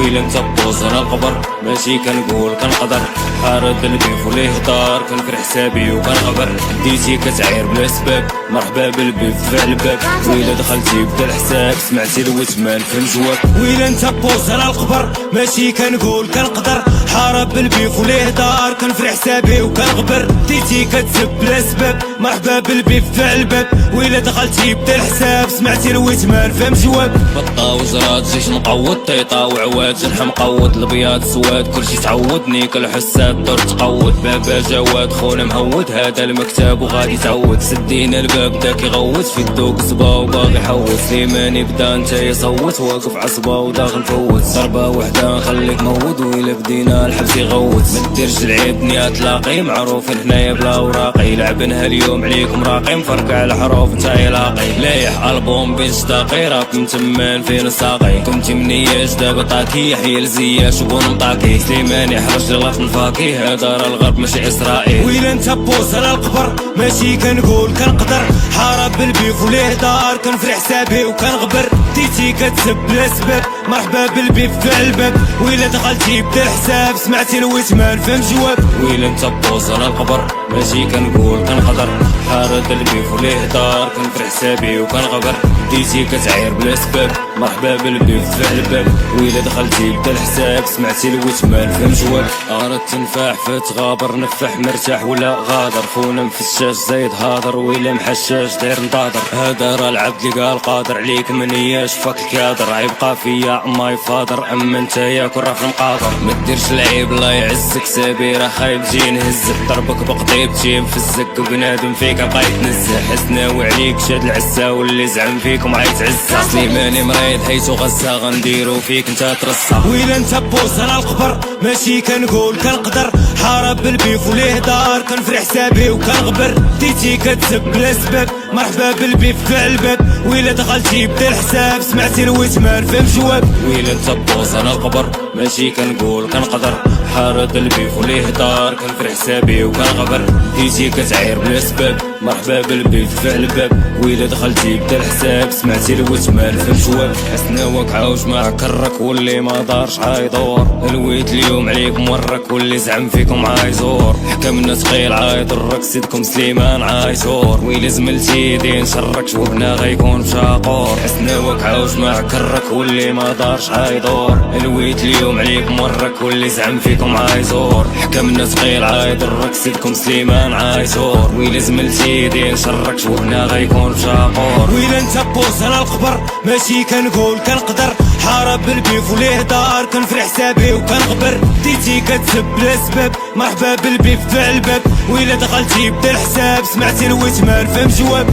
ويلا انت بوز انا القبر، ماشي كنقول كنقدر، حارد البيف وليه هدار، كنكر حسابي وكنغبر، ديتي كتعير بلا سباب، مرحبا بالبيف دفع الباب، ويلا دخلتي بدا الحساب، سمعتي الوتمان فهم جواب. ويلا انت بوز انا القبر، ماشي كنقول كنقدر، حارب بالبيف وليه هدار، كنفر حسابي وكنغبر، ديتي كتسب بلا سباب، مرحبا بالبيف دفع الباب، ويلا دخلتي بدا الحساب، سمعتي الوتمان فهم جواب. بطا وزرات جيش مقود، طيطا وعواد جنح مقود، البياض سواد كلشي تعودني كالحساد دور تقود، بابا جواد خونا مهود، هذا المكتب وغادي تعود، سدينا الباب دا كيغوت في الدوق زبا وباغي يحوت، سليماني بدا انت يصوت، واقف عصبة وداخل نفوت، ضربة وحدة نخليك مود، ويلا بدينا الحبس يغوت، مديرش العيب نيا تلاقي، معروفين هنايا بلا وراقي، لعبناها اليوم عليكم راقي، مفرقع الحروف نتا يلاقي، لايح البوم بين شتاقي، راك متمان فين الساقي، كنتي منياش دابا طاكي، حيا الزياش وبنطاكي، سليماني حرج لغاف نفاكي، هذا راه الغرب ماشي اسرائيل. ويلا انت بوز انا القبر، ماشي كنقول كنقدر، حارب بالبيف وليه دار، كنفر حسابي وكنغبر، ديتي كتسب بلا سباب، مرحبا بالبيف دفع الباب، ويلا دخلتي بدا الحساب، سمعتي الوتمان فهم جواب. ويلا انت بوز انا القبر، ماشي كنقول كنقدر، حارد البيف وليه دار، كنفر حسابي وكنغبر، ديتي كتعير بلا سباب، مرحبا بالبيف دفع الباب، ويلا دخلتي بدا الحساب، سمعتي الوتمان فهم جواب. اردت تنفع فتغابر، نفح مرتاح ولا غادر، خونا مفشاش زايد هادر، ويلا محشاش داير نضادر، هذا راه العبد اللي قال قادر عليك منياش فاك الكادر، عيبقى فيا ماي فادر، اما انت ياك راه في المقادر، مديرش العيب الله يعزك، سابيره خايب جي نهزك، ضربك بقضيب تجي مفزك، وبنادم فيك بقى يتنزه، حسناوي عليك شاد العسا، واللي زعم فيكم عيتعزا، سليماني مريض حيتو غزا، غنديرو فيك انت ترصا. ويلا انت بوز انا القبر، ماشي كنقول كنقدر، حارب بالبيف وليه دار، كنفر حسابي وكنغبر، ديتي كتسب بلا سباب، مرحبا بالبيف دفع الباب، ويلا دخلتي بدا الحساب، سمعتي الوتمان فهم جواب. ويلا انت بوز انا القبر، ماشي كنقول كنقدر، حارد البيف وليه دار، كنفر حسابي وكنغبر، ديتي كتعير بلا سباب، مرحبا بالبيف دفع الباب، ويلا دخلتي بدا الحساب، سمعتي الوتمان فهم جواب. حسناوك عاوج مع كرك، واللي ما دارش عايدور، الويت اليوم عليكم ورك، واللي زعم فيكم عايزور، حكمنا ثقيل عايضرك، سيدكم سليمان عايزور، ويلا زملتي دين شرك، شوفنا غيكون شاقور، حسناوك عاوج مع كرك، واللي ما دارش عايدور، الويت اليوم عليكم ورك، واللي زعم فيكم عايزور، حكمنا ثقيل عايضرك، سيدكم سليمان عايزور، ويلا زملتي دين شرك، شوفنا غيكون شاقور. ويلا انت بوز انا القبر، ماشي كنقول كنقدر، حارب بالبيف وليه دار، كنفر حسابي وكنغبر، ديتي كتسب بلا سباب، مرحبا بالبيف دفع الباب، ويلا دخلتي بدا الحساب، سمعتي الوتمان فهم جواب.